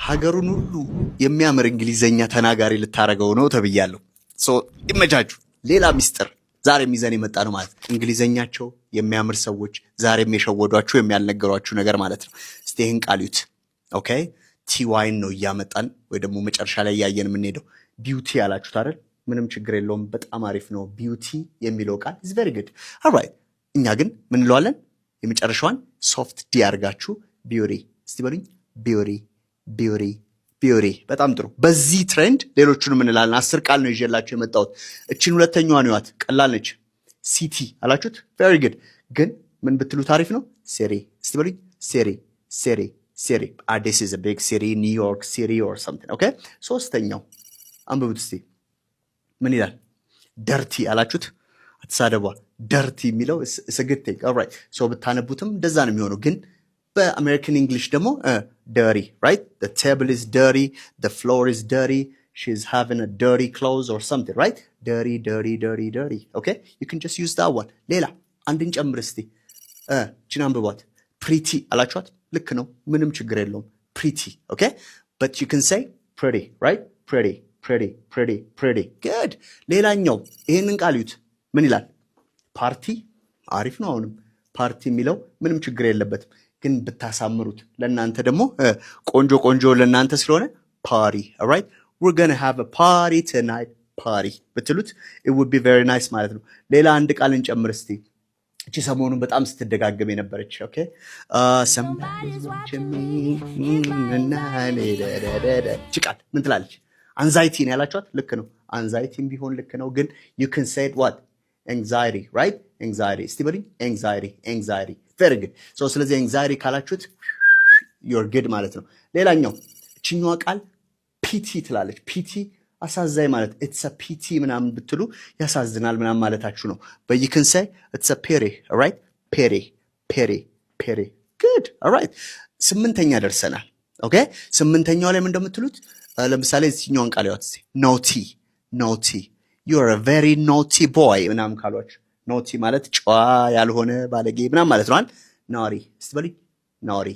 ሀገሩን ሁሉ የሚያምር እንግሊዘኛ ተናጋሪ ልታረገው ነው ተብያለሁ። ይመቻችሁ። ሌላ ሚስጥር ዛሬም ይዘን የመጣ ነው ማለት እንግሊዘኛቸው የሚያምር ሰዎች ዛሬም የሸወዷችሁ የሚያልነገሯችሁ ነገር ማለት ነው። እስቲ ይህን ቃል ዩት። ኦኬ ቲዋይን ነው እያመጣን ወይ ደግሞ መጨረሻ ላይ እያየን የምንሄደው። ቢዩቲ ያላችሁት አይደል? ምንም ችግር የለውም። በጣም አሪፍ ነው። ቢዩቲ የሚለው ቃል ኢዝ ቬሪ ጉድ። ኦልራይት እኛ ግን ምን እንለዋለን? የመጨረሻዋን ሶፍት ዲ አድርጋችሁ ቢዩሪ እስቲ በሉኝ። ቢዩሪ ቢዩሪ ቢዩሪ። በጣም ጥሩ። በዚህ ትሬንድ ሌሎቹንም እንላለን። 10 ቃል ነው ይዤላችሁ የመጣሁት። እችን ሁለተኛዋን ይዋት፣ ቀላል ነች። ሲቲ አላችሁት። ቬሪ ጉድ። ግን ምን ብትሉት አሪፍ ነው? ሴሪ እስቲ በሉኝ። ሴሪ ሴሪ ሴሪ። አዲስ ኢዝ አ ቢግ ሲቲ፣ ኒውዮርክ ሲቲ ኦር ሰምቲንግ። ኦኬ ሶስተኛው አንብቡት እስቲ ምን ይላል? ደርቲ አላችሁት። አትሳደቧ። ደርቲ የሚለው ስግቴ ኦልራይት። ሶ ብታነቡትም እንደዛ ነው የሚሆነው። ግን በአሜሪካን እንግሊሽ ደግሞ ደሪ ራይት። the table is dirty, the floor is dirty, she's having a dirty clothes or something right. dirty dirty dirty dirty. okay you can just use that one. ሌላ አንድን ጨምር እስቲ እቺን አንብቧት። ፕሪቲ አላችኋት። ልክ ነው፣ ምንም ችግር የለውም። ፕሪቲ ኦኬ but you can say pretty right. pretty pretty pretty pretty good. ሌላኛው ይሄንን ቃል ዩት ምን ይላል? ፓርቲ። አሪፍ ነው። አሁንም ፓርቲ የሚለው ምንም ችግር የለበትም። ግን ብታሳምሩት ለእናንተ ደግሞ ቆንጆ ቆንጆ ለእናንተ ስለሆነ ፓሪ ኦልራይት። we're going to have a party tonight party ብትሉት it would be very nice ማለት ነው። ሌላ አንድ ቃል እንጨምር እስቲ። እቺ ሰሞኑን በጣም ስትደጋገም የነበረች ኦኬ እቺ ቃል ምን ትላለች? አንዛይቲ ነው ያላችኋት። ልክ ነው። አንዛይቲም ቢሆን ልክ ነው። ግን you can say it what anxiety right. anxiety እስቲ በሉኝ። anxiety anxiety very good. so ስለዚህ anxiety ካላችሁት you're good ማለት ነው። ሌላኛው እቺኛዋ ቃል ፒቲ ትላለች። ፒቲ አሳዛኝ ማለት it's a pity ምናምን ብትሉ ያሳዝናል ምናምን ማለታችሁ ነው። but you can say it's a pity right. pity pity pity good alright. ስምንተኛ ደርሰናል። ኦኬ ስምንተኛው ላይ ምን እንደምትሉት ለምሳሌ እዚህኛውን ቃል ያወጥ እስቲ ኖቲ ኖቲ you're a very naughty boy ምናምን ካሏችሁ ኖቲ ማለት ጨዋ ያልሆነ ባለጌ ምናምን ማለት ነው። ናሪ እስቲ በሉኝ። ናሪ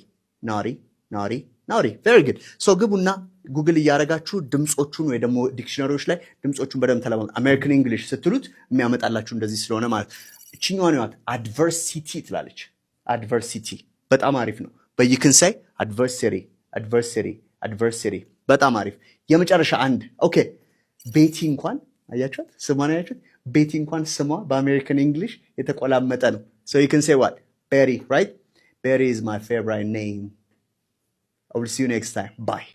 ናሪ ናሪ ናሪ very good. so ግቡና ጉግል እያደረጋችሁ ድምጾቹን ወይ ደግሞ ዲክሽነሪዎች ላይ ድምጾቹን በደንብ ተለማመዱ። አሜሪካን እንግሊሽ ስትሉት የሚያመጣላችሁ እንደዚህ ስለሆነ ማለት እቺኛዋን ይዋት አድቨርሲቲ ትላለች። አድቨርሲቲ በጣም አሪፍ ነው። but you can say adversary adversary adversary በጣም አሪፍ። የመጨረሻ አንድ ኦኬ ቤቲ እንኳን አያችሁት? ስሟን አያችሁት? ቤቲ እንኳን ስሟ በአሜሪካን እንግሊሽ የተቆላመጠ ነው። so you can say what Betty right. Betty is my favorite name. I will see you next time. Bye.